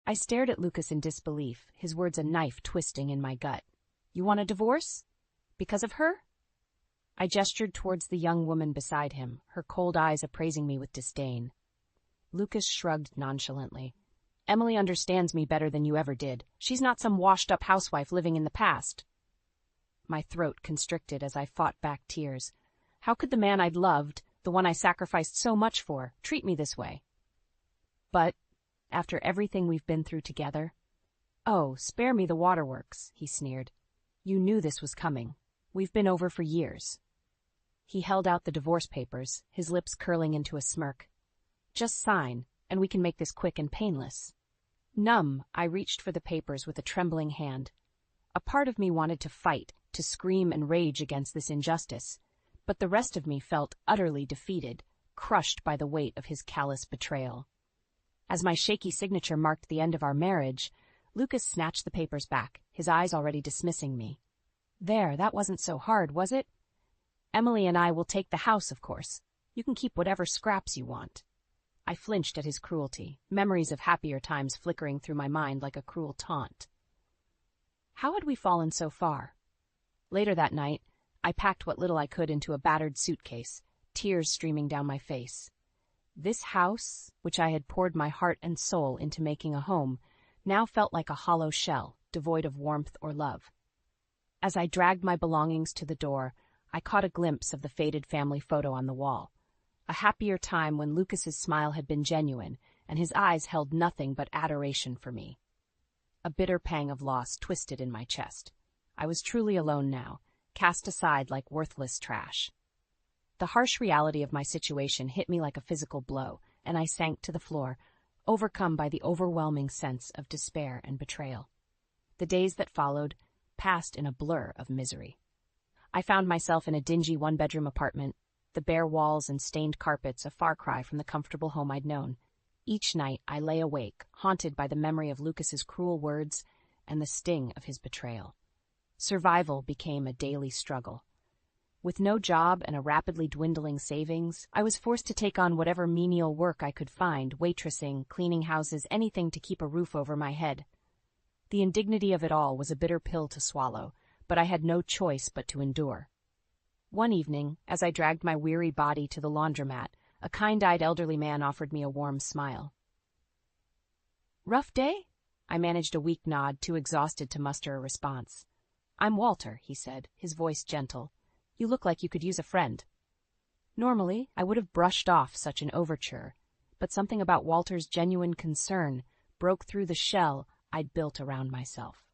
I stared at Lucas in disbelief, his words a knife twisting in my gut. You want a divorce? Because of her? I gestured towards the young woman beside him, her cold eyes appraising me with disdain. Lucas shrugged nonchalantly. Emily understands me better than you ever did. She's not some washed-up housewife living in the past. My throat constricted as I fought back tears. How could the man I'd loved, the one I sacrificed so much for, treat me this way? But, after everything we've been through together... Oh, spare me the waterworks, he sneered. You knew this was coming. We've been over for years. He held out the divorce papers, his lips curling into a smirk. Just sign, and we can make this quick and painless. Numb, I reached for the papers with a trembling hand. A part of me wanted to fight, to scream and rage against this injustice, but the rest of me felt utterly defeated, crushed by the weight of his callous betrayal. As my shaky signature marked the end of our marriage, Lucas snatched the papers back, his eyes already dismissing me. There, that wasn't so hard, was it? Emily and I will take the house, of course. You can keep whatever scraps you want. I flinched at his cruelty, memories of happier times flickering through my mind like a cruel taunt. How had we fallen so far? Later that night, I packed what little I could into a battered suitcase, tears streaming down my face. This house, which I had poured my heart and soul into making a home, now felt like a hollow shell, devoid of warmth or love. As I dragged my belongings to the door, I caught a glimpse of the faded family photo on the wall. A happier time when Lucas's smile had been genuine, and his eyes held nothing but adoration for me. A bitter pang of loss twisted in my chest. I was truly alone now, cast aside like worthless trash. The harsh reality of my situation hit me like a physical blow, and I sank to the floor, overcome by the overwhelming sense of despair and betrayal. The days that followed passed in a blur of misery. I found myself in a dingy one-bedroom apartment, the bare walls and stained carpets a far cry from the comfortable home I'd known. Each night I lay awake, haunted by the memory of Lucas's cruel words and the sting of his betrayal. Survival became a daily struggle. With no job and a rapidly dwindling savings, I was forced to take on whatever menial work I could find, waitressing, cleaning houses, anything to keep a roof over my head. The indignity of it all was a bitter pill to swallow, but I had no choice but to endure. One evening, as I dragged my weary body to the laundromat, a kind-eyed elderly man offered me a warm smile. "Rough day?" I managed a weak nod, too exhausted to muster a response. "I'm Walter," he said, his voice gentle. "You look like you could use a friend." Normally, I would have brushed off such an overture, but something about Walter's genuine concern broke through the shell I'd built around myself.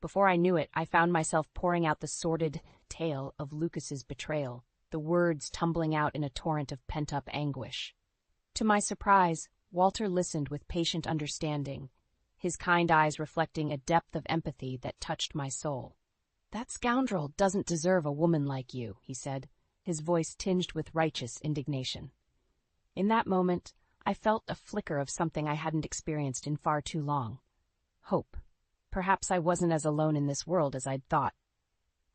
Before I knew it, I found myself pouring out the sordid tale of Lucas's betrayal, the words tumbling out in a torrent of pent-up anguish. To my surprise, Walter listened with patient understanding, his kind eyes reflecting a depth of empathy that touched my soul. "That scoundrel doesn't deserve a woman like you," he said, his voice tinged with righteous indignation. In that moment, I felt a flicker of something I hadn't experienced in far too long. Hope. Perhaps I wasn't as alone in this world as I'd thought.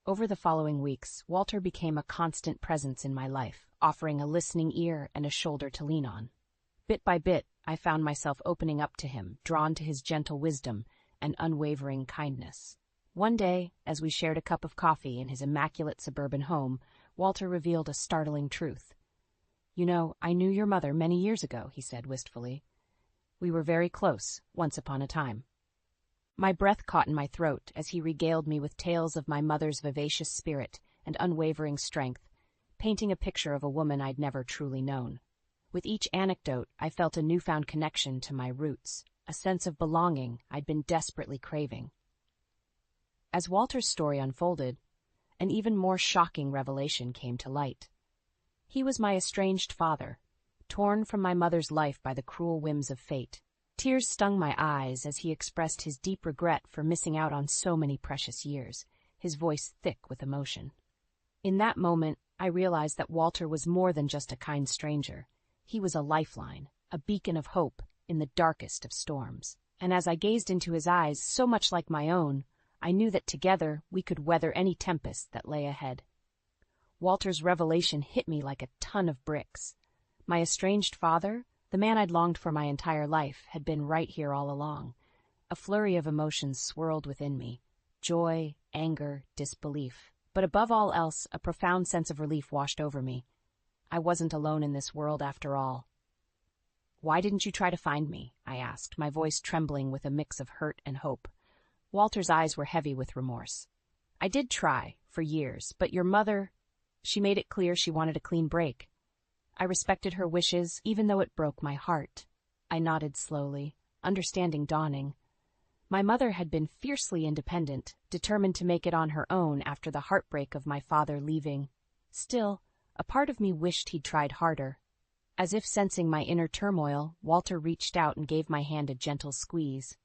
Over the following weeks, Walter became a constant presence in my life, offering a listening ear and a shoulder to lean on. Bit by bit, I found myself opening up to him, drawn to his gentle wisdom and unwavering kindness. One day, as we shared a cup of coffee in his immaculate suburban home, Walter revealed a startling truth. "You know, I knew your mother many years ago," he said wistfully. "We were very close, once upon a time." My breath caught in my throat as he regaled me with tales of my mother's vivacious spirit and unwavering strength, painting a picture of a woman I'd never truly known. With each anecdote, I felt a newfound connection to my roots, a sense of belonging I'd been desperately craving. As Walter's story unfolded, an even more shocking revelation came to light. He was my estranged father, torn from my mother's life by the cruel whims of fate. Tears stung my eyes as he expressed his deep regret for missing out on so many precious years, his voice thick with emotion. In that moment, I realized that Walter was more than just a kind stranger. He was a lifeline, a beacon of hope in the darkest of storms. And as I gazed into his eyes, so much like my own, I knew that together we could weather any tempest that lay ahead. Walter's revelation hit me like a ton of bricks. My estranged father, The man I'd longed for my entire life had been right here all along. A flurry of emotions swirled within me: joy, anger, disbelief. But above all else, a profound sense of relief washed over me. I wasn't alone in this world after all. "Why didn't you try to find me?" I asked, my voice trembling with a mix of hurt and hope. Walter's eyes were heavy with remorse. "I did try, for years, but your mother, she made it clear she wanted a clean break. I respected her wishes, even though it broke my heart." I nodded slowly, understanding dawning. My mother had been fiercely independent, determined to make it on her own after the heartbreak of my father leaving. Still, a part of me wished he'd tried harder. As if sensing my inner turmoil, Walter reached out and gave my hand a gentle squeeze.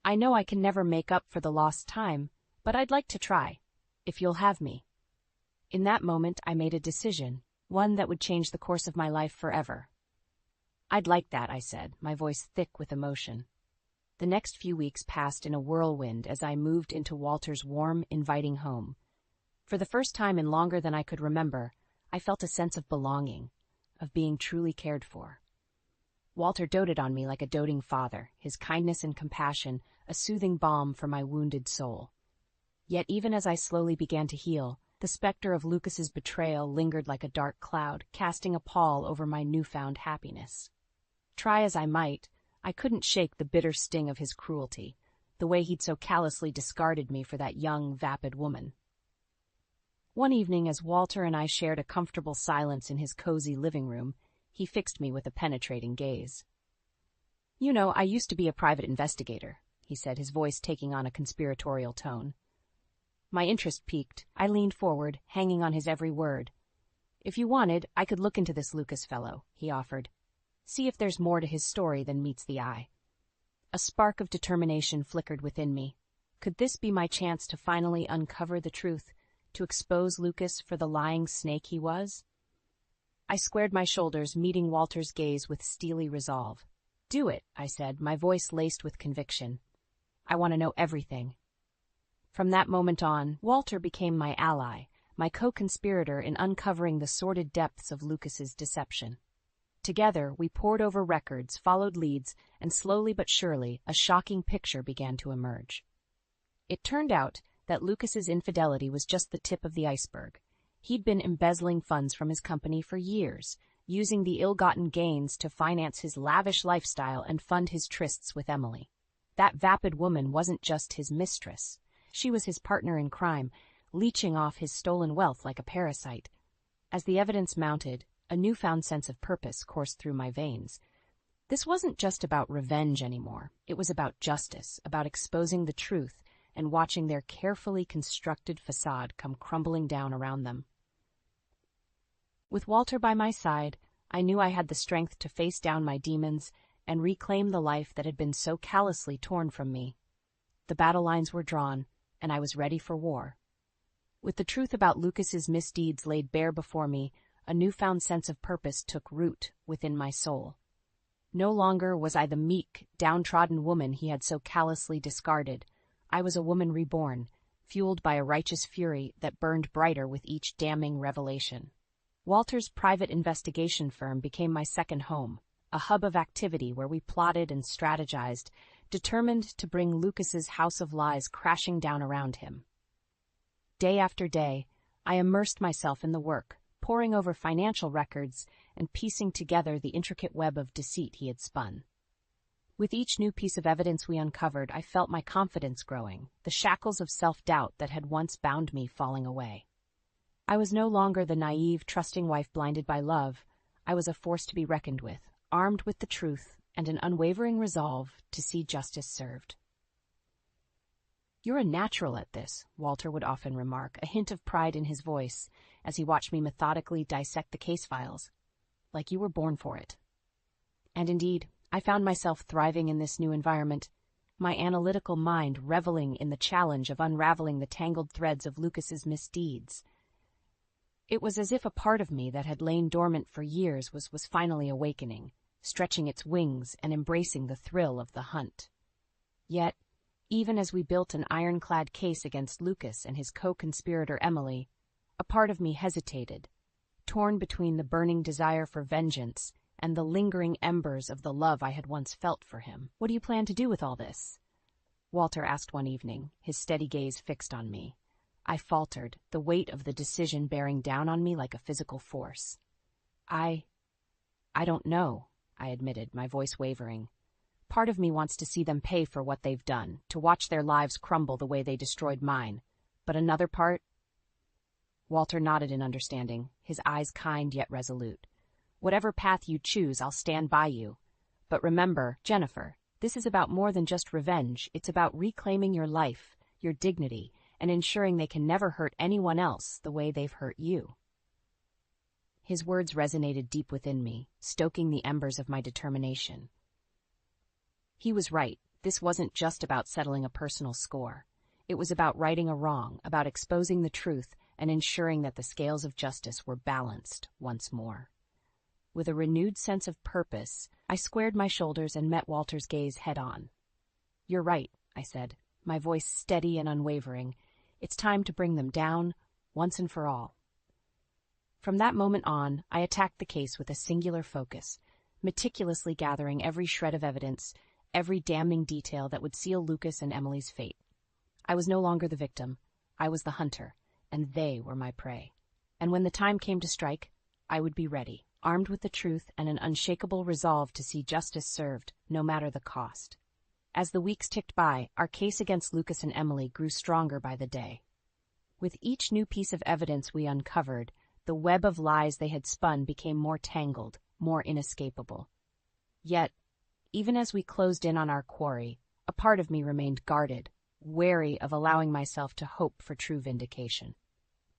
"I know I can never make up for the lost time, but I'd like to try, if you'll have me." In that moment, I made a decision, one that would change the course of my life forever. "I'd like that," I said, my voice thick with emotion. The next few weeks passed in a whirlwind as I moved into Walter's warm, inviting home. For the first time in longer than I could remember, I felt a sense of belonging, of being truly cared for. Walter doted on me like a doting father, his kindness and compassion a soothing balm for my wounded soul. Yet even as I slowly began to heal, the specter of Lucas's betrayal lingered like a dark cloud, casting a pall over my newfound happiness. Try as I might, I couldn't shake the bitter sting of his cruelty, the way he'd so callously discarded me for that young, vapid woman. One evening, as Walter and I shared a comfortable silence in his cozy living room, he fixed me with a penetrating gaze. "You know, I used to be a private investigator," he said, his voice taking on a conspiratorial tone. My interest piqued. I leaned forward, hanging on his every word. "If you wanted, I could look into this Lucas fellow," he offered. "See if there's more to his story than meets the eye." A spark of determination flickered within me. Could this be my chance to finally uncover the truth, to expose Lucas for the lying snake he was? I squared my shoulders, meeting Walter's gaze with steely resolve. "Do it," I said, my voice laced with conviction. "I want to know everything." From that moment on, Walter became my ally, my co-conspirator in uncovering the sordid depths of Lucas's deception. Together, we pored over records, followed leads, and slowly but surely, a shocking picture began to emerge. It turned out that Lucas's infidelity was just the tip of the iceberg. He'd been embezzling funds from his company for years, using the ill-gotten gains to finance his lavish lifestyle and fund his trysts with Emily. That vapid woman wasn't just his mistress. She was his partner in crime, leeching off his stolen wealth like a parasite. As the evidence mounted, a newfound sense of purpose coursed through my veins. This wasn't just about revenge anymore. It was about justice, about exposing the truth and watching their carefully constructed facade come crumbling down around them. With Walter by my side, I knew I had the strength to face down my demons and reclaim the life that had been so callously torn from me. The battle lines were drawn, and I was ready for war. With the truth about Lucas's misdeeds laid bare before me, a newfound sense of purpose took root within my soul. No longer was I the meek, downtrodden woman he had so callously discarded. I was a woman reborn, fueled by a righteous fury that burned brighter with each damning revelation. Walter's private investigation firm became my second home, a hub of activity where we plotted and strategized, determined to bring Lucas's house of lies crashing down around him. Day after day, I immersed myself in the work, poring over financial records and piecing together the intricate web of deceit he had spun. With each new piece of evidence we uncovered, I felt my confidence growing, the shackles of self-doubt that had once bound me falling away. I was no longer the naive, trusting wife blinded by love. I was a force to be reckoned with, armed with the truth and an unwavering resolve to see justice served. "You're a natural at this," Walter would often remark, a hint of pride in his voice, as he watched me methodically dissect the case files. "Like you were born for it." And indeed, I found myself thriving in this new environment, my analytical mind reveling in the challenge of unraveling the tangled threads of Lucas's misdeeds. It was as if a part of me that had lain dormant for years was finally awakening, stretching its wings and embracing the thrill of the hunt. Yet, even as we built an ironclad case against Lucas and his co-conspirator Emily, a part of me hesitated, torn between the burning desire for vengeance and the lingering embers of the love I had once felt for him. "What do you plan to do with all this?" Walter asked one evening, his steady gaze fixed on me. I faltered, the weight of the decision bearing down on me like a physical force. I don't know," I admitted, my voice wavering. "Part of me wants to see them pay for what they've done, to watch their lives crumble the way they destroyed mine. But another part—" Walter nodded in understanding, his eyes kind yet resolute. "Whatever path you choose, I'll stand by you. But remember, Jennifer, this is about more than just revenge. It's about reclaiming your life, your dignity, and ensuring they can never hurt anyone else the way they've hurt you." His words resonated deep within me, stoking the embers of my determination. He was right. This wasn't just about settling a personal score. It was about righting a wrong, about exposing the truth, and ensuring that the scales of justice were balanced once more. With a renewed sense of purpose, I squared my shoulders and met Walter's gaze head-on. "You're right," I said, my voice steady and unwavering. "It's time to bring them down, once and for all." From that moment on, I attacked the case with a singular focus, meticulously gathering every shred of evidence, every damning detail that would seal Lucas and Emily's fate. I was no longer the victim. I was the hunter, and they were my prey. And when the time came to strike, I would be ready, armed with the truth and an unshakable resolve to see justice served, no matter the cost. As the weeks ticked by, our case against Lucas and Emily grew stronger by the day. With each new piece of evidence we uncovered, the web of lies they had spun became more tangled, more inescapable. Yet, even as we closed in on our quarry, a part of me remained guarded, wary of allowing myself to hope for true vindication.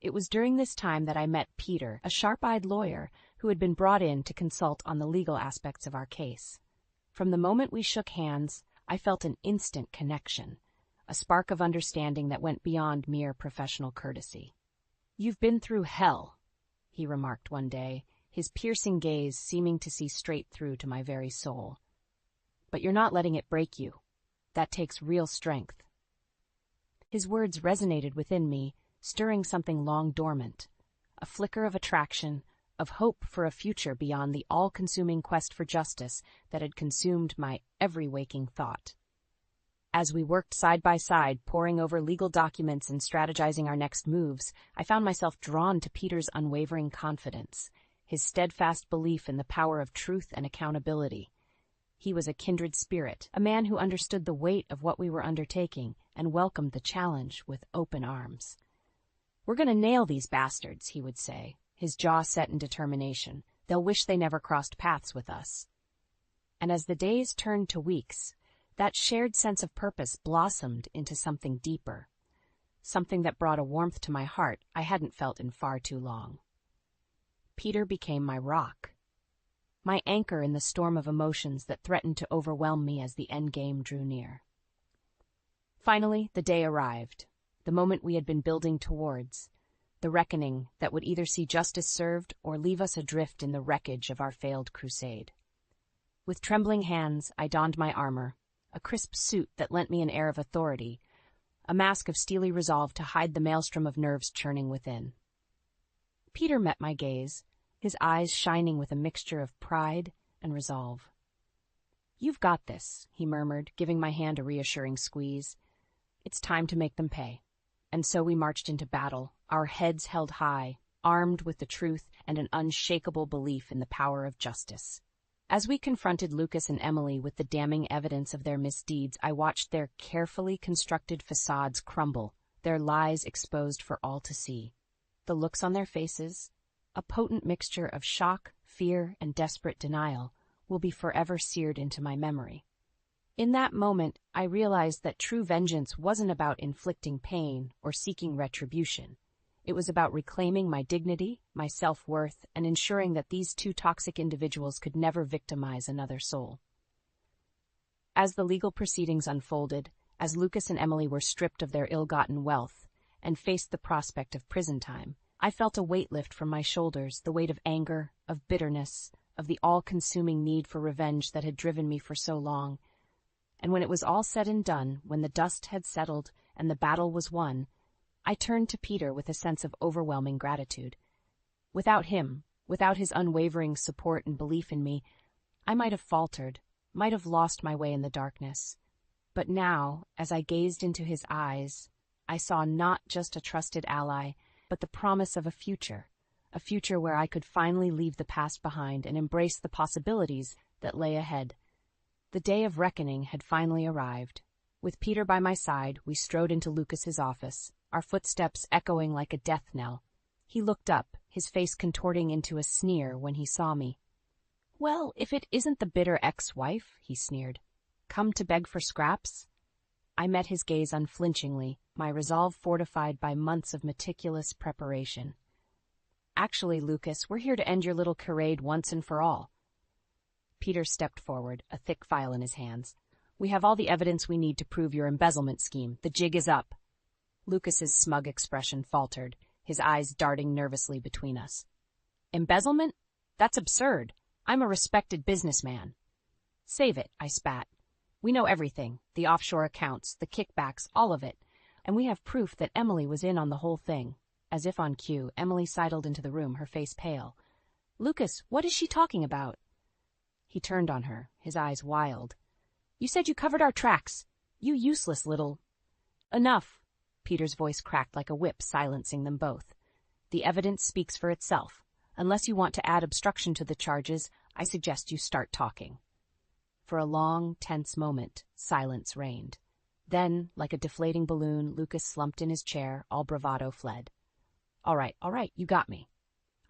It was during this time that I met Peter, a sharp-eyed lawyer who had been brought in to consult on the legal aspects of our case. From the moment we shook hands, I felt an instant connection, a spark of understanding that went beyond mere professional courtesy. "You've been through hell," he remarked one day, his piercing gaze seeming to see straight through to my very soul. "But you're not letting it break you. That takes real strength." His words resonated within me, stirring something long dormant, a flicker of attraction, of hope for a future beyond the all-consuming quest for justice that had consumed my every waking thought. As we worked side by side, poring over legal documents and strategizing our next moves, I found myself drawn to Peter's unwavering confidence, his steadfast belief in the power of truth and accountability. He was a kindred spirit, a man who understood the weight of what we were undertaking and welcomed the challenge with open arms. "We're going to nail these bastards," he would say, his jaw set in determination. "They'll wish they never crossed paths with us." And as the days turned to weeks, that shared sense of purpose blossomed into something deeper, something that brought a warmth to my heart I hadn't felt in far too long. Peter became my rock, my anchor in the storm of emotions that threatened to overwhelm me as the endgame drew near. Finally, the day arrived, the moment we had been building towards, the reckoning that would either see justice served or leave us adrift in the wreckage of our failed crusade. With trembling hands, I donned my armor, a crisp suit that lent me an air of authority, a mask of steely resolve to hide the maelstrom of nerves churning within. Peter met my gaze, his eyes shining with a mixture of pride and resolve. "You've got this," he murmured, giving my hand a reassuring squeeze. "It's time to make them pay." And so we marched into battle, our heads held high, armed with the truth and an unshakable belief in the power of justice. As we confronted Lucas and Emily with the damning evidence of their misdeeds, I watched their carefully constructed facades crumble, their lies exposed for all to see. The looks on their faces, a potent mixture of shock, fear, and desperate denial, will be forever seared into my memory. In that moment, I realized that true vengeance wasn't about inflicting pain or seeking retribution. It was about reclaiming my dignity, my self-worth, and ensuring that these two toxic individuals could never victimize another soul. As the legal proceedings unfolded, as Lucas and Emily were stripped of their ill-gotten wealth and faced the prospect of prison time, I felt a weight lift from my shoulders, the weight of anger, of bitterness, of the all-consuming need for revenge that had driven me for so long. And when it was all said and done, when the dust had settled and the battle was won, I turned to Peter with a sense of overwhelming gratitude. Without him, Without his unwavering support and belief in me, I might have faltered, might have lost my way in the darkness. But now, as I gazed into his eyes, I saw not just a trusted ally, but the promise of a future where I could finally leave the past behind and embrace the possibilities that lay ahead. The day of reckoning had finally arrived. With Peter by my side, we strode into Lucas's office, our footsteps echoing like a death knell. He looked up, his face contorting into a sneer when he saw me. "Well, if it isn't the bitter ex-wife," he sneered. "Come to beg for scraps?" I met his gaze unflinchingly, my resolve fortified by months of meticulous preparation. "Actually, Lucas, we're here to end your little charade once and for all." Peter stepped forward, a thick file in his hands. "We have all the evidence we need to prove your embezzlement scheme. The jig is up." Lucas's smug expression faltered, his eyes darting nervously between us. "Embezzlement? That's absurd. I'm a respected businessman." "Save it," I spat. "We know everything, the offshore accounts, the kickbacks, all of it. And we have proof that Emily was in on the whole thing." As if on cue, Emily sidled into the room, her face pale. "Lucas, what is she talking about?" He turned on her, his eyes wild. "You said you covered our tracks. You useless little—" "Enough." Peter's voice cracked like a whip, silencing them both. "The evidence speaks for itself. Unless you want to add obstruction to the charges, I suggest you start talking." For a long, tense moment, silence reigned. Then, like a deflating balloon, Lucas slumped in his chair, all bravado fled. All right, you got me."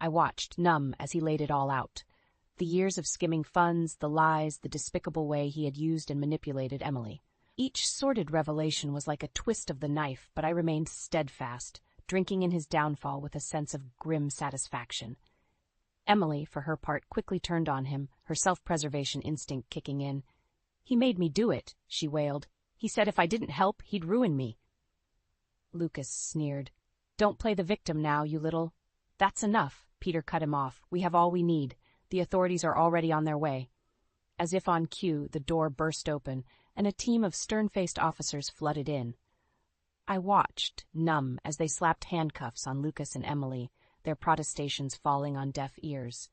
I watched, numb, as he laid it all out. The years of skimming funds, the lies, the despicable way he had used and manipulated Emily. Each sordid revelation was like a twist of the knife, but I remained steadfast, drinking in his downfall with a sense of grim satisfaction. Emily, for her part, quickly turned on him, her self-preservation instinct kicking in. "He made me do it," she wailed. "He said if I didn't help, he'd ruin me." Lucas sneered. "Don't play the victim now, you little—" "That's enough," Peter cut him off. "We have all we need. The authorities are already on their way." As if on cue, the door burst open, and a team of stern-faced officers flooded in. I watched, numb, as they slapped handcuffs on Lucas and Emily, their protestations falling on deaf ears.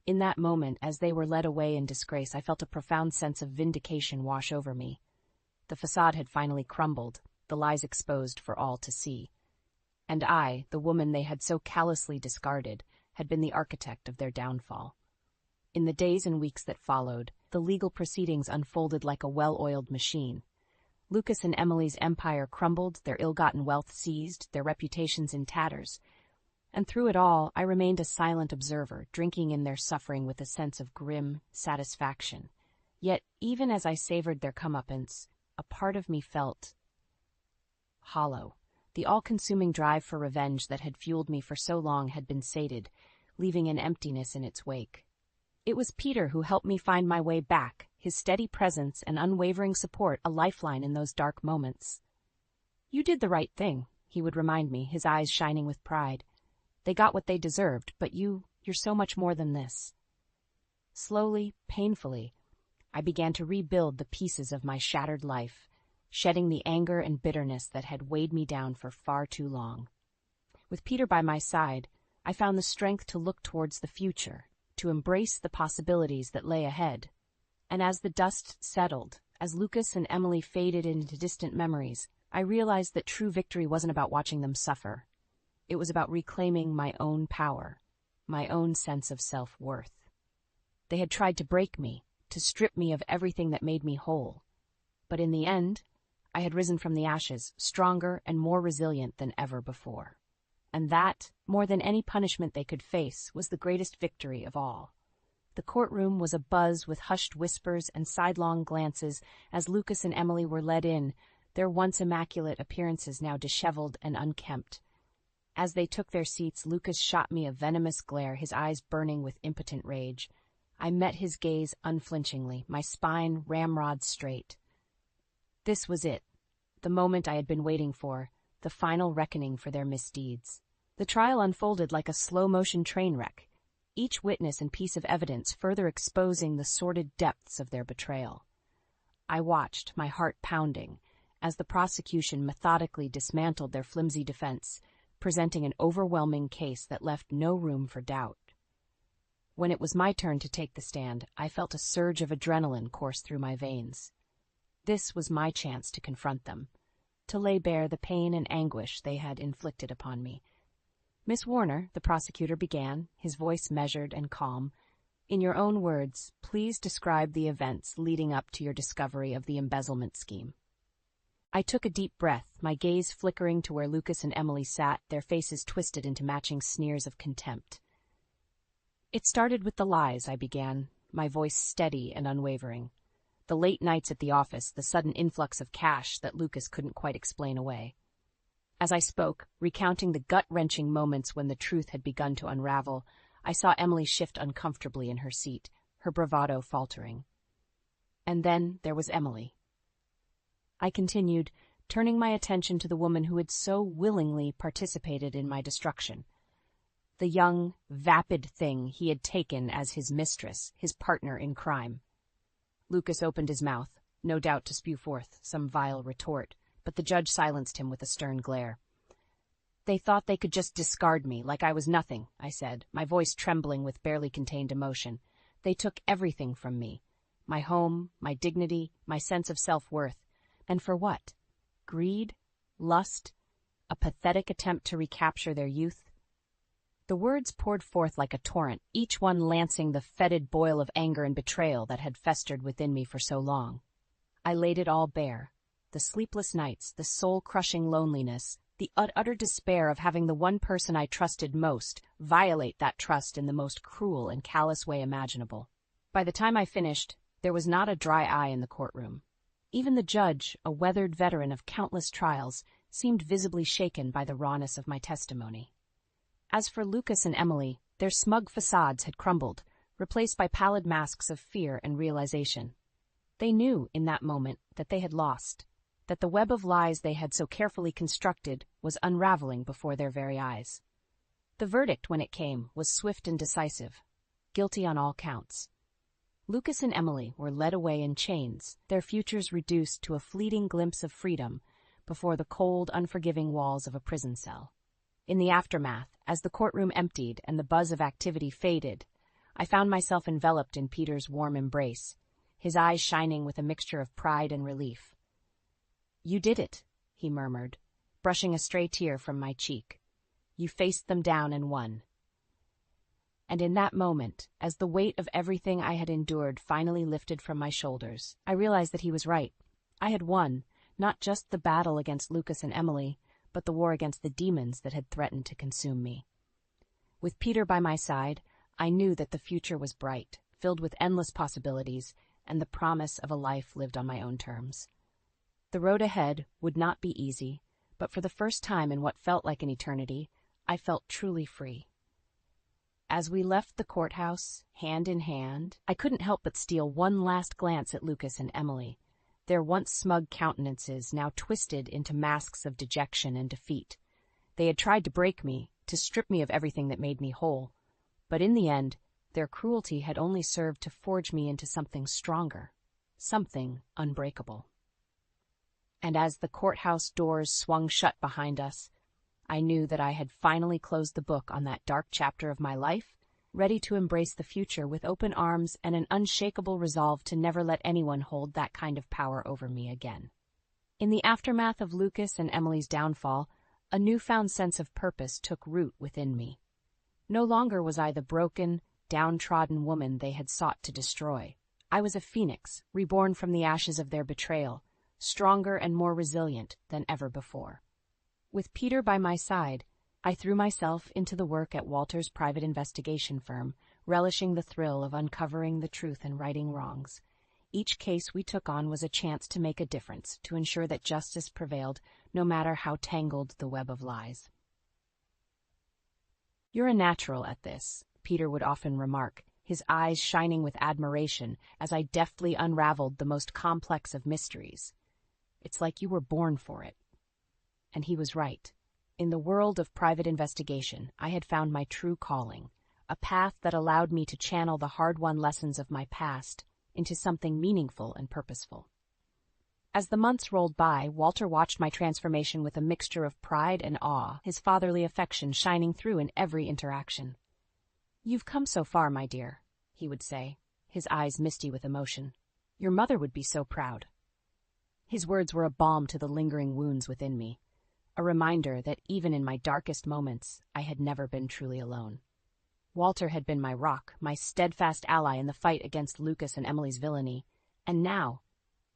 In that moment, as they were led away in disgrace, I felt a profound sense of vindication wash over me. The facade had finally crumbled, the lies exposed for all to see. And I, the woman they had so callously discarded, had been the architect of their downfall. In the days and weeks that followed, the legal proceedings unfolded like a well-oiled machine. Lucas and Emily's empire crumbled, their ill-gotten wealth seized, their reputations in tatters. And through it all, I remained a silent observer, drinking in their suffering with a sense of grim satisfaction. Yet, even as I savored their comeuppance, a part of me felt hollow. The all-consuming drive for revenge that had fueled me for so long had been sated, leaving an emptiness in its wake. It was Peter who helped me find my way back, his steady presence and unwavering support a lifeline in those dark moments. "You did the right thing," he would remind me, his eyes shining with pride. "They got what they deserved, but you're so much more than this." Slowly, painfully, I began to rebuild the pieces of my shattered life, shedding the anger and bitterness that had weighed me down for far too long. With Peter by my side, I found the strength to look towards the future, to embrace the possibilities that lay ahead. And as the dust settled, as Lucas and Emily faded into distant memories, I realized that true victory wasn't about watching them suffer. It was about reclaiming my own power, my own sense of self-worth. They had tried to break me, to strip me of everything that made me whole. But in the end, I had risen from the ashes, stronger and more resilient than ever before. And that, more than any punishment they could face, was the greatest victory of all. The courtroom was abuzz with hushed whispers and sidelong glances as Lucas and Emily were led in, their once immaculate appearances now disheveled and unkempt. As they took their seats, Lucas shot me a venomous glare, his eyes burning with impotent rage. I met his gaze unflinchingly, my spine ramrod straight. This was it, the moment I had been waiting for, the final reckoning for their misdeeds. The trial unfolded like a slow-motion train wreck, each witness and piece of evidence further exposing the sordid depths of their betrayal. I watched, my heart pounding, as the prosecution methodically dismantled their flimsy defense, presenting an overwhelming case that left no room for doubt. When it was my turn to take the stand, I felt a surge of adrenaline course through my veins. This was my chance to confront them, to lay bare the pain and anguish they had inflicted upon me. "Miss Warner," the prosecutor began, his voice measured and calm, "in your own words, please describe the events leading up to your discovery of the embezzlement scheme." I took a deep breath, my gaze flickering to where Lucas and Emily sat, their faces twisted into matching sneers of contempt. "It started with the lies," I began, my voice steady and unwavering. The late nights at the office, the sudden influx of cash that Lucas couldn't quite explain away. As I spoke, recounting the gut-wrenching moments when the truth had begun to unravel, I saw Emily shift uncomfortably in her seat, her bravado faltering. And then there was Emily. I continued, turning my attention to the woman who had so willingly participated in my destruction. The young, vapid thing he had taken as his mistress, his partner in crime. Lucas opened his mouth, no doubt to spew forth some vile retort, but the judge silenced him with a stern glare. "They thought they could just discard me, like I was nothing," I said, my voice trembling with barely contained emotion. "They took everything from me. My home, my dignity, my sense of self-worth. And for what? Greed? Lust? A pathetic attempt to recapture their youth?" The words poured forth like a torrent, each one lancing the fetid boil of anger and betrayal that had festered within me for so long. I laid it all bare. The sleepless nights, the soul-crushing loneliness, the utter despair of having the one person I trusted most violate that trust in the most cruel and callous way imaginable. By the time I finished, there was not a dry eye in the courtroom. Even the judge, a weathered veteran of countless trials, seemed visibly shaken by the rawness of my testimony. As for Lucas and Emily, their smug facades had crumbled, replaced by pallid masks of fear and realization. They knew, in that moment, that they had lost, that the web of lies they had so carefully constructed was unraveling before their very eyes. The verdict, when it came, was swift and decisive. Guilty on all counts. Lucas and Emily were led away in chains, their futures reduced to a fleeting glimpse of freedom before the cold, unforgiving walls of a prison cell. In the aftermath, as the courtroom emptied and the buzz of activity faded, I found myself enveloped in Peter's warm embrace, his eyes shining with a mixture of pride and relief. "You did it," he murmured, brushing a stray tear from my cheek. "You faced them down and won." And in that moment, as the weight of everything I had endured finally lifted from my shoulders, I realized that he was right. I had won, not just the battle against Lucas and Emily, but the war against the demons that had threatened to consume me. With Peter by my side, I knew that the future was bright, filled with endless possibilities, and the promise of a life lived on my own terms. The road ahead would not be easy, but for the first time in what felt like an eternity, I felt truly free. As we left the courthouse, hand in hand, I couldn't help but steal one last glance at Lucas and Emily, their once smug countenances now twisted into masks of dejection and defeat. They had tried to break me, to strip me of everything that made me whole, but in the end, their cruelty had only served to forge me into something stronger, something unbreakable. And as the courthouse doors swung shut behind us, I knew that I had finally closed the book on that dark chapter of my life, ready to embrace the future with open arms and an unshakable resolve to never let anyone hold that kind of power over me again. In the aftermath of Lucas and Emily's downfall, a newfound sense of purpose took root within me. No longer was I the broken, downtrodden woman they had sought to destroy. I was a phoenix, reborn from the ashes of their betrayal, stronger and more resilient than ever before. With Peter by my side, I threw myself into the work at Walter's private investigation firm, relishing the thrill of uncovering the truth and righting wrongs. Each case we took on was a chance to make a difference, to ensure that justice prevailed, no matter how tangled the web of lies. "You're a natural at this," Peter would often remark, his eyes shining with admiration as I deftly unraveled the most complex of mysteries. "It's like you were born for it." And he was right. In the world of private investigation, I had found my true calling, a path that allowed me to channel the hard-won lessons of my past into something meaningful and purposeful. As the months rolled by, Walter watched my transformation with a mixture of pride and awe, his fatherly affection shining through in every interaction. "You've come so far, my dear," he would say, his eyes misty with emotion. "Your mother would be so proud." His words were a balm to the lingering wounds within me, a reminder that even in my darkest moments, I had never been truly alone. Walter had been my rock, my steadfast ally in the fight against Lucas and Emily's villainy, and now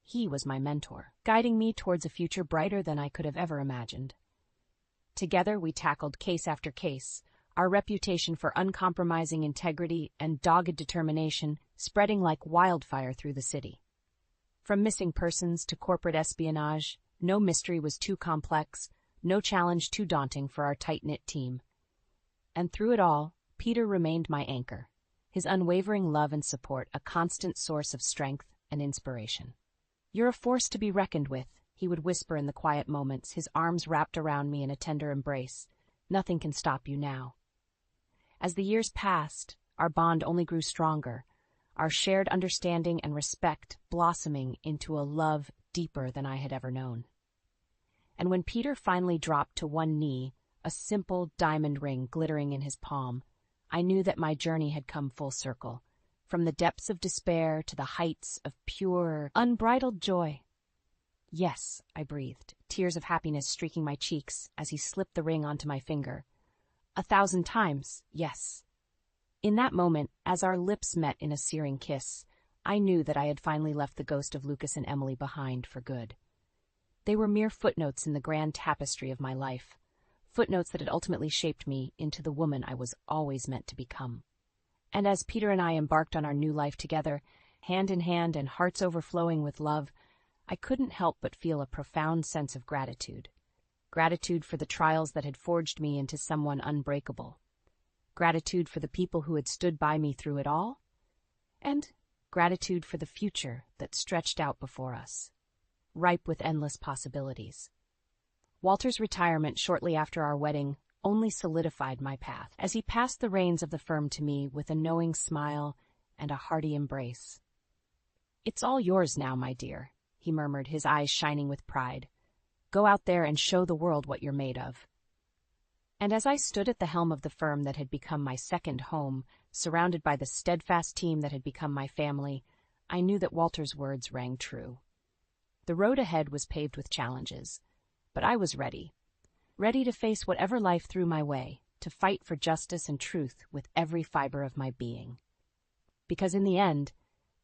he was my mentor, guiding me towards a future brighter than I could have ever imagined. Together we tackled case after case, our reputation for uncompromising integrity and dogged determination spreading like wildfire through the city. From missing persons to corporate espionage, no mystery was too complex, no challenge too daunting for our tight-knit team. And through it all, Peter remained my anchor, his unwavering love and support a constant source of strength and inspiration. "You're a force to be reckoned with," he would whisper in the quiet moments, his arms wrapped around me in a tender embrace. "Nothing can stop you now." As the years passed, our bond only grew stronger, our shared understanding and respect blossoming into a love deeper than I had ever known. And when Peter finally dropped to one knee, a simple diamond ring glittering in his palm, I knew that my journey had come full circle, from the depths of despair to the heights of pure, unbridled joy. "Yes," I breathed, tears of happiness streaking my cheeks as he slipped the ring onto my finger. 1,000 times, yes. In that moment, as our lips met in a searing kiss, I knew that I had finally left the ghost of Lucas and Emily behind for good. They were mere footnotes in the grand tapestry of my life, footnotes that had ultimately shaped me into the woman I was always meant to become. And as Peter and I embarked on our new life together, hand in hand and hearts overflowing with love, I couldn't help but feel a profound sense of gratitude. Gratitude for the trials that had forged me into someone unbreakable. Gratitude for the people who had stood by me through it all. And gratitude for the future that stretched out before us, ripe with endless possibilities. Walter's retirement shortly after our wedding only solidified my path, as he passed the reins of the firm to me with a knowing smile and a hearty embrace. "It's all yours now, my dear," he murmured, his eyes shining with pride. "Go out there and show the world what you're made of." And as I stood at the helm of the firm that had become my second home, surrounded by the steadfast team that had become my family, I knew that Walter's words rang true. The road ahead was paved with challenges, but I was ready to face whatever life threw my way, to fight for justice and truth with every fiber of my being. Because in the end,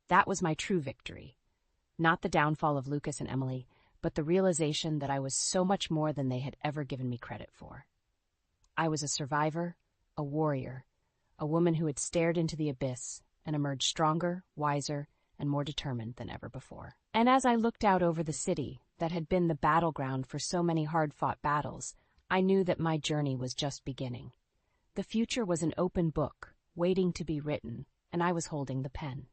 that was my true victory. Not the downfall of Lucas and Emily, but the realization that I was so much more than they had ever given me credit for. I was a survivor, a warrior, a woman who had stared into the abyss and emerged stronger, wiser, and more determined than ever before. And as I looked out over the city that had been the battleground for so many hard-fought battles, I knew that my journey was just beginning. The future was an open book, waiting to be written, and I was holding the pen.